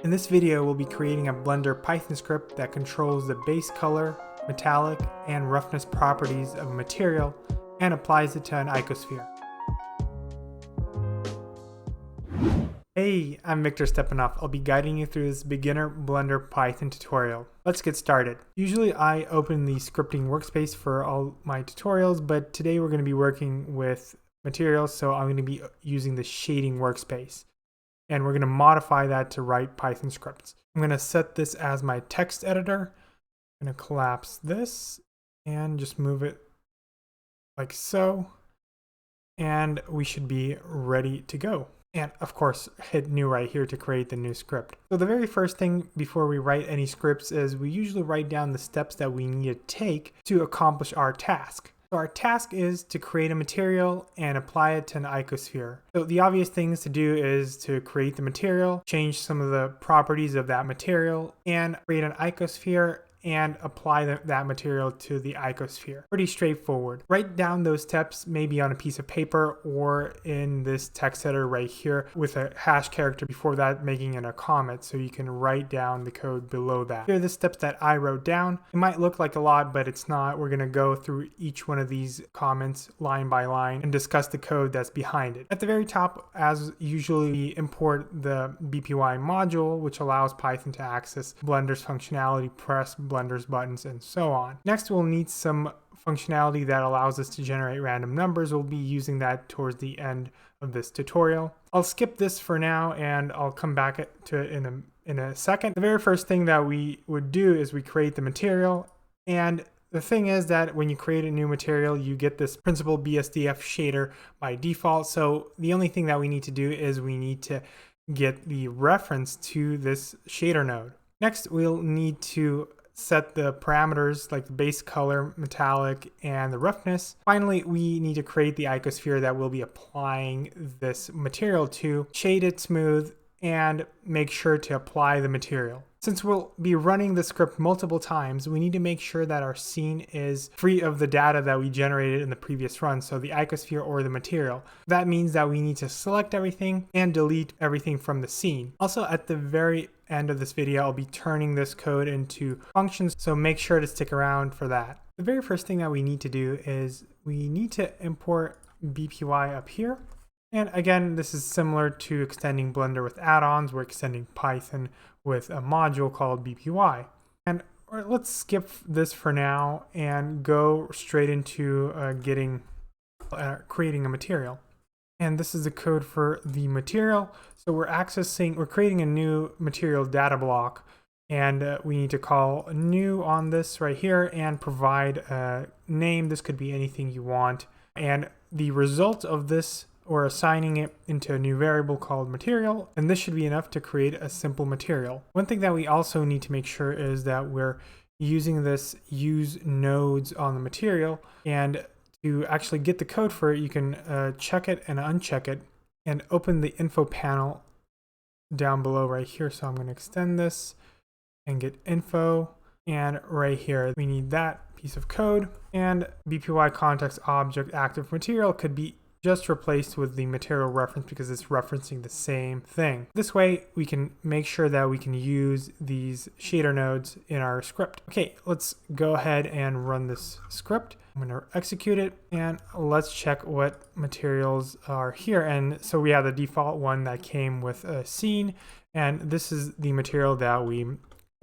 In this video, we'll be creating a Blender Python script that controls the base color, metallic, and roughness properties of a material and applies it to an icosphere. Hey, I'm Victor Stepanoff. I'll be guiding you through this beginner Blender Python tutorial. Let's get started. Usually I open the scripting workspace for all my tutorials, but today we're going to be working with materials, so I'm going to be using the shading workspace. And we're going to modify that to write Python scripts. I'm going to set this as my text editor. I'm going to collapse this and just move it like so. And we should be ready to go. And of course, hit new right here to create the new script. So the very first thing before we write any scripts is we usually write down the steps that we need to take to accomplish our task. So our task is to create a material and apply it to an icosphere. So the obvious things to do is to create the material, change some of the properties of that material, and create an icosphere and apply that material to the icosphere. Pretty straightforward. Write down those steps maybe on a piece of paper or in this text editor right here with a hash character before that, making it a comment so you can write down the code below that. Here are the steps that I wrote down. It might look like a lot, but it's not. We're gonna go through each one of these comments line by line and discuss the code that's behind it. At the very top, as usually, we import the BPY module, which allows Python to access Blender's functionality, press Blender's buttons, and so on. Next, we'll need some functionality that allows us to generate random numbers. We'll be using that towards the end of this tutorial. I'll skip this for now and I'll come back to it in a second. The very first thing that we would do is we create the material, and the thing is that when you create a new material, you get this principal BSDF shader by default. So the only thing that we need to do is we need to get the reference to this shader node. Next, we'll need to set the parameters like the base color, metallic, and the roughness. Finally, we need to create the icosphere that we'll be applying this material to, shade it smooth, and make sure to apply the material. Since we'll be running the script multiple times, we need to make sure that our scene is free of the data that we generated in the previous run, so the icosphere or the material. That means that we need to select everything and delete everything from the scene. Also, at the very end of this video, I'll be turning this code into functions, so make sure to stick around for that. The very first thing that we need to do is we need to import BPY up here. And again, this is similar to extending Blender with add-ons. We're extending Python with a module called BPY. And let's skip this for now and go straight into creating a material. And this is the code for the material. So we're creating a new material data block, and we need to call new on this right here and provide a name. This could be anything you want. And the result of this, or assigning it into a new variable called material, and this should be enough to create a simple material. One thing that we also need to make sure is that we're using this use nodes on the material, and to actually get the code for it, you can check it and uncheck it and open the info panel down below right here. So I'm going to extend this and get info, and right here we need that piece of code, and BPY context object active material could be just replaced with the material reference because it's referencing the same thing. This way we can make sure that we can use these shader nodes in our script. Okay, let's go ahead and run this script. I'm going to execute it, and let's check what materials are here. And so we have the default one that came with a scene, and this is the material that we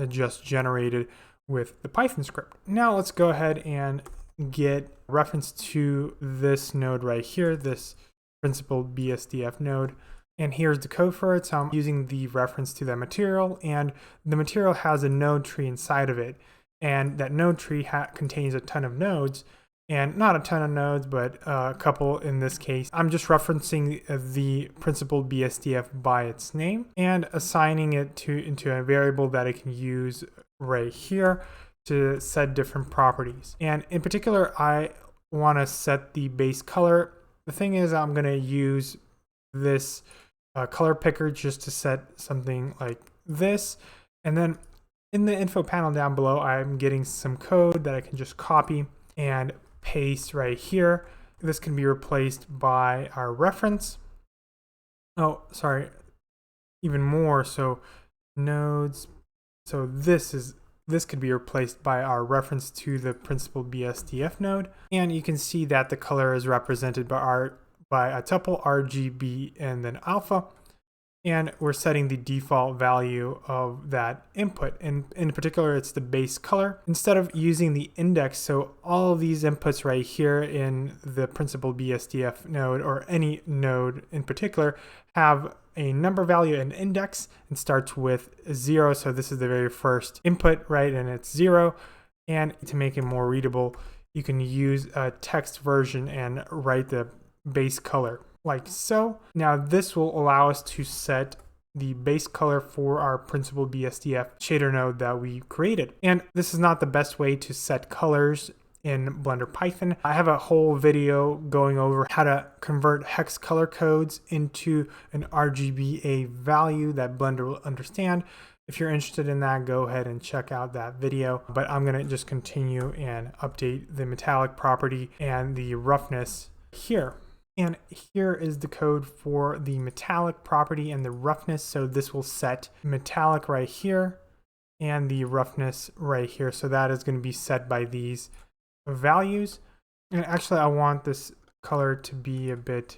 just generated with the Python script. Now let's go ahead and get reference to this node right here, this principal BSDF node. And here's the code for it. So I'm using the reference to that material, and the material has a node tree inside of it. And that node tree contains a ton of nodes, and not a ton of nodes, but a couple in this case. I'm just referencing the principal BSDF by its name and assigning it into a variable that I can use right here to set different properties. And in particular, I want to set the base color. The thing is, I'm going to use this color picker just to set something like this. And then in the info panel down below, I'm getting some code that I can just copy and paste right here. This can be replaced by our reference. Oh, sorry, even more. So nodes. So this could be replaced by our reference to the principal BSDF node. And you can see that the color is represented by a tuple RGB and then alpha. And we're setting the default value of that input. And in particular, it's the base color. Instead of using the index, so all of these inputs right here in the principal BSDF node or any node in particular have a number value and index and starts with 0. So this is the very first input, right? And it's 0. And to make it more readable, you can use a text version and write the base color like so. Now this will allow us to set the base color for our principal BSDF shader node that we created. And this is not the best way to set colors in Blender Python. I have a whole video going over how to convert hex color codes into an RGBA value that Blender will understand. If you're interested in that, go ahead and check out that video. But I'm gonna just continue and update the metallic property and the roughness here. And here is the code for the metallic property and the roughness. So this will set metallic right here and the roughness right here. So that is going to be set by these values. And actually I want this color to be a bit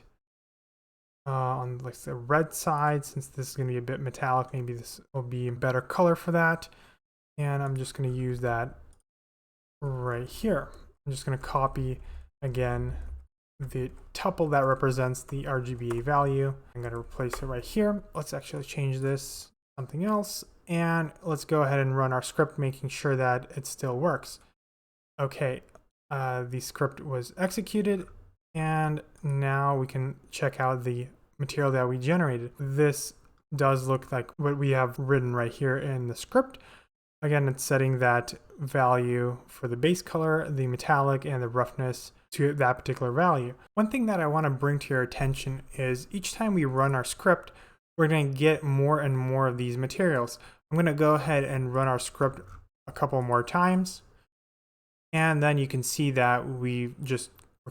on like the red side, since this is going to be a bit metallic. Maybe this will be a better color for that. And I'm just going to use that right here. I'm just going to copy again the tuple that represents the RGBA value. I'm going to replace it right here. Let's actually change this to something else. And let's go ahead and run our script, making sure that it still works. Okay, the script was executed. And now we can check out the material that we generated. This does look like what we have written right here in the script. Again, it's setting that value for the base color, the metallic, and the roughness to that particular value. One thing that I want to bring to your attention is each time we run our script, we're going to get more and more of these materials. I'm going to go ahead and run our script a couple more times. And then you can see that we're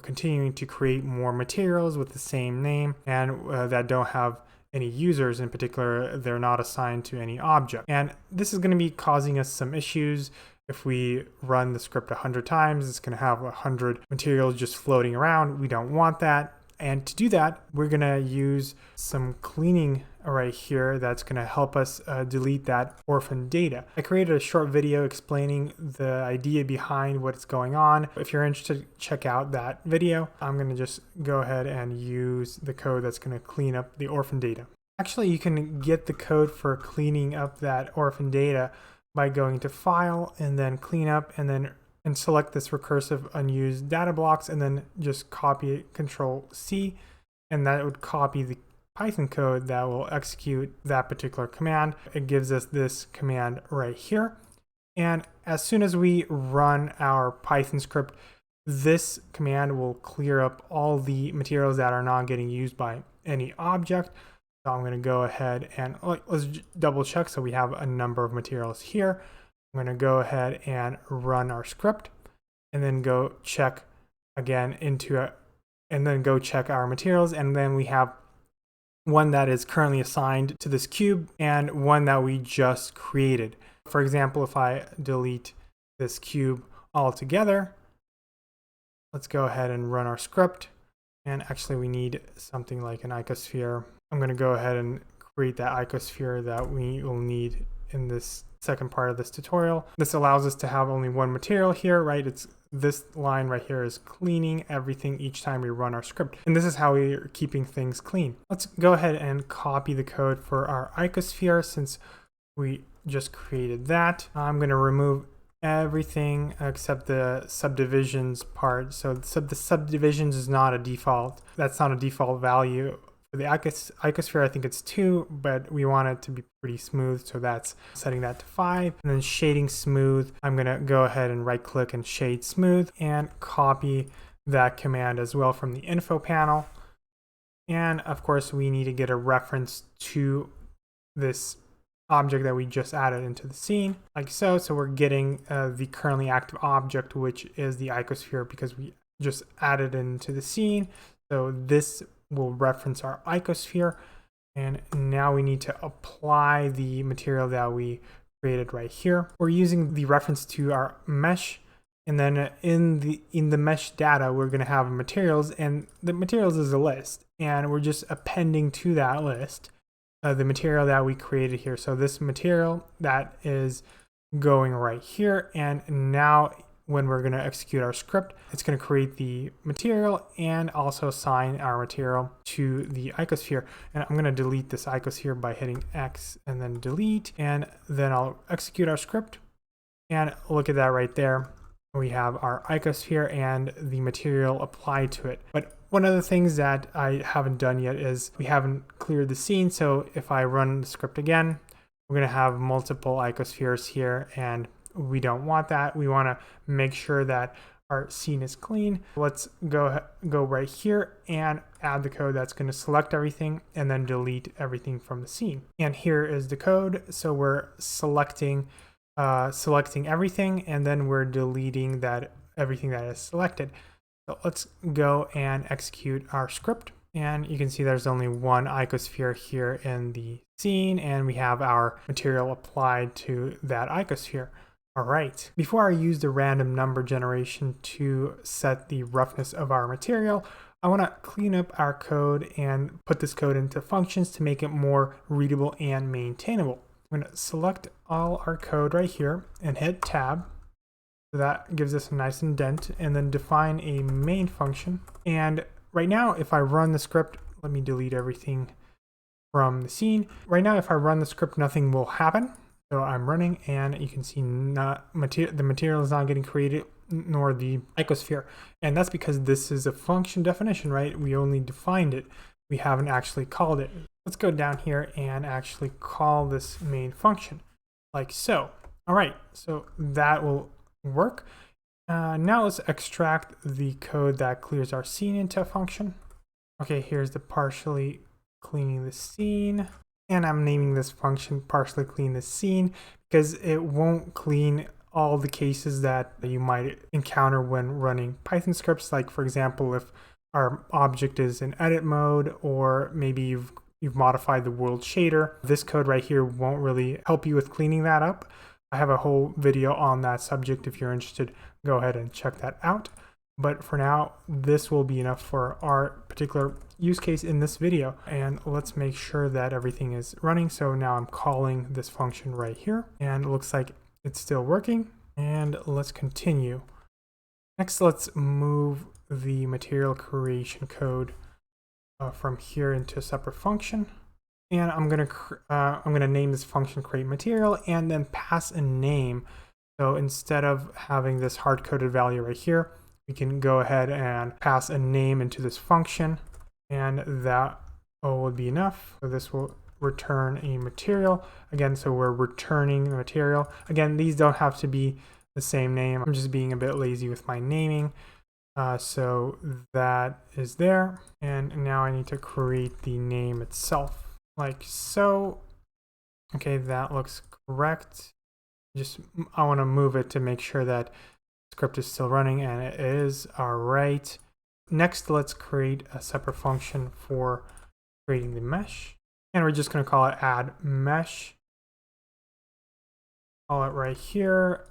continuing to create more materials with the same name and that don't have any users in particular. They're not assigned to any object. And this is going to be causing us some issues. If we run the script 100 times, it's going to have 100 materials just floating around. We don't want that. And to do that, we're going to use some cleaning right here that's going to help us delete that orphan data. I created a short video explaining the idea behind what's going on. If you're interested, check out that video. I'm going to just go ahead and use the code that's going to clean up the orphan data. Actually, you can get the code for cleaning up that orphan data by going to File and then Clean Up and select this recursive unused data blocks and then just copy it, Control C, and that would copy the Python code that will execute that particular command. It gives us this command right here. And as soon as we run our Python script, this command will clear up all the materials that are not getting used by any object. So I'm going to go ahead and let's double check. So we have a number of materials here. I'm going to go ahead and run our script and then go check again and then go check our materials. And then we have one that is currently assigned to this cube and one that we just created. For example, if I delete this cube altogether, let's go ahead and run our script. And actually we need something like an icosphere. I'm going to go ahead and create that icosphere that we will need in this second part of this tutorial. This allows us to have only one material here, right? It's this line right here is cleaning everything each time we run our script. And this is how we're keeping things clean. Let's go ahead and copy the code for our icosphere since we just created that. I'm going to remove everything except the subdivisions part. So the subdivisions is not a default. That's not a default value. For the icosphere, I think it's 2, but we want it to be pretty smooth, so that's setting that to 5. And then shading smooth, I'm going to go ahead and right click and shade smooth and copy that command as well from the info panel. And of course, we need to get a reference to this object that we just added into the scene, like so. So we're getting the currently active object, which is the icosphere, because we just added into the scene. So this will reference our icosphere. And now we need to apply the material that we created right here. We're using the reference to our mesh, and then in the mesh data, we're going to have materials, and the materials is a list, and we're just appending to that list the material that we created here. So this material that is going right here, and now when we're going to execute our script, it's going to create the material and also assign our material to the icosphere. And I'm going to delete this icosphere by hitting X and then delete, and then I'll execute our script. And look at that right there. We have our icosphere and the material applied to it. But one of the things that I haven't done yet is we haven't cleared the scene. So if I run the script again, we're going to have multiple icospheres here, and we don't want that. We want to make sure that our scene is clean. Let's go right here and add the code that's going to select everything and then delete everything from the scene. And here is the code. So we're selecting everything, and then we're deleting everything that is selected. So let's go and execute our script. And you can see there's only one icosphere here in the scene, and we have our material applied to that icosphere. All right, before I use the random number generation to set the roughness of our material, I want to clean up our code and put this code into functions to make it more readable and maintainable. I'm going to select all our code right here and hit tab. So that gives us a nice indent, and then define a main function. And right now, if I run the script, let me delete everything from the scene. Right now, if I run the script, nothing will happen. So I'm running, and you can see the material is not getting created, nor the icosphere. And that's because this is a function definition, right? We only defined it. We haven't actually called it. Let's go down here and actually call this main function, like so. All right, so that will work. Now let's extract the code that clears our scene into a function. Okay, here's the partially cleaning the scene. And I'm naming this function partially clean the scene because it won't clean all the cases that you might encounter when running Python scripts. Like, for example, if our object is in edit mode, or maybe you've modified the world shader, this code right here won't really help you with cleaning that up. I have a whole video on that subject. If you're interested, go ahead and check that out. But for now, this will be enough for our particular use case in this video. And let's make sure that everything is running. So now I'm calling this function right here, and it looks like it's still working. And let's continue. Next, let's move the material creation code from here into a separate function. And I'm gonna name this function create material and then pass a name. So instead of having this hard-coded value right here, we can go ahead and pass a name into this function, and that would be enough. So this will return a material. Again, so we're returning the material. Again, these don't have to be the same name. I'm just being a bit lazy with my naming. So that is there. And now I need to create the name itself, like so. Okay, that looks correct. I want to move it to make sure that script is still running, and it is. All right. Next, let's create a separate function for creating the mesh, and we're just going to call it add mesh. Call it right here.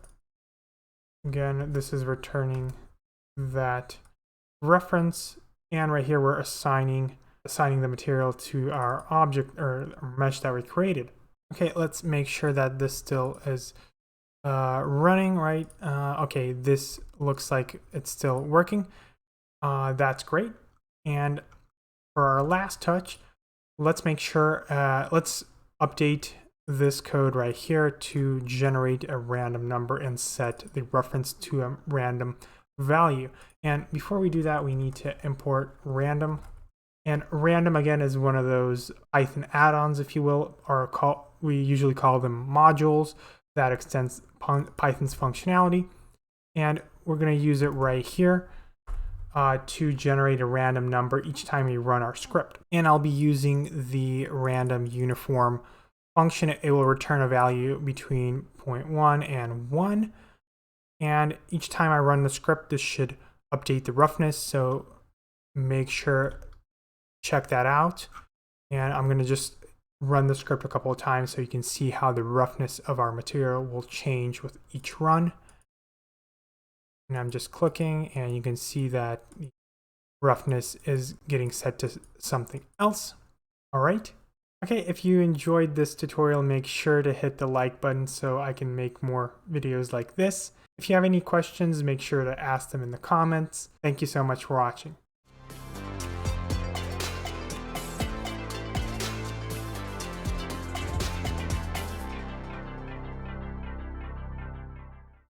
Again, this is returning that reference, and right here we're assigning the material to our object or mesh that we created. Okay, let's make sure that this still is running, right? Okay, this looks like it's still working. That's great. And for our last touch, let's make sure, let's update this code right here to generate a random number and set the reference to a random value. And before we do that, we need to import random. And random, again, is one of those Python add-ons, if you will, or we usually call them modules that extends Python's functionality. And we're going to use it right here to generate a random number each time we run our script. And I'll be using the random uniform function. It will return a value between 0.1 and 1. And each time I run the script, this should update the roughness. So make sure, check that out. And I'm going to just run the script a couple of times so you can see how the roughness of our material will change with each run. And I'm just clicking, and you can see that the roughness is getting set to something else. All right. Okay, if you enjoyed this tutorial, make sure to hit the like button so I can make more videos like this. If you have any questions, make sure to ask them in the comments. Thank you so much for watching.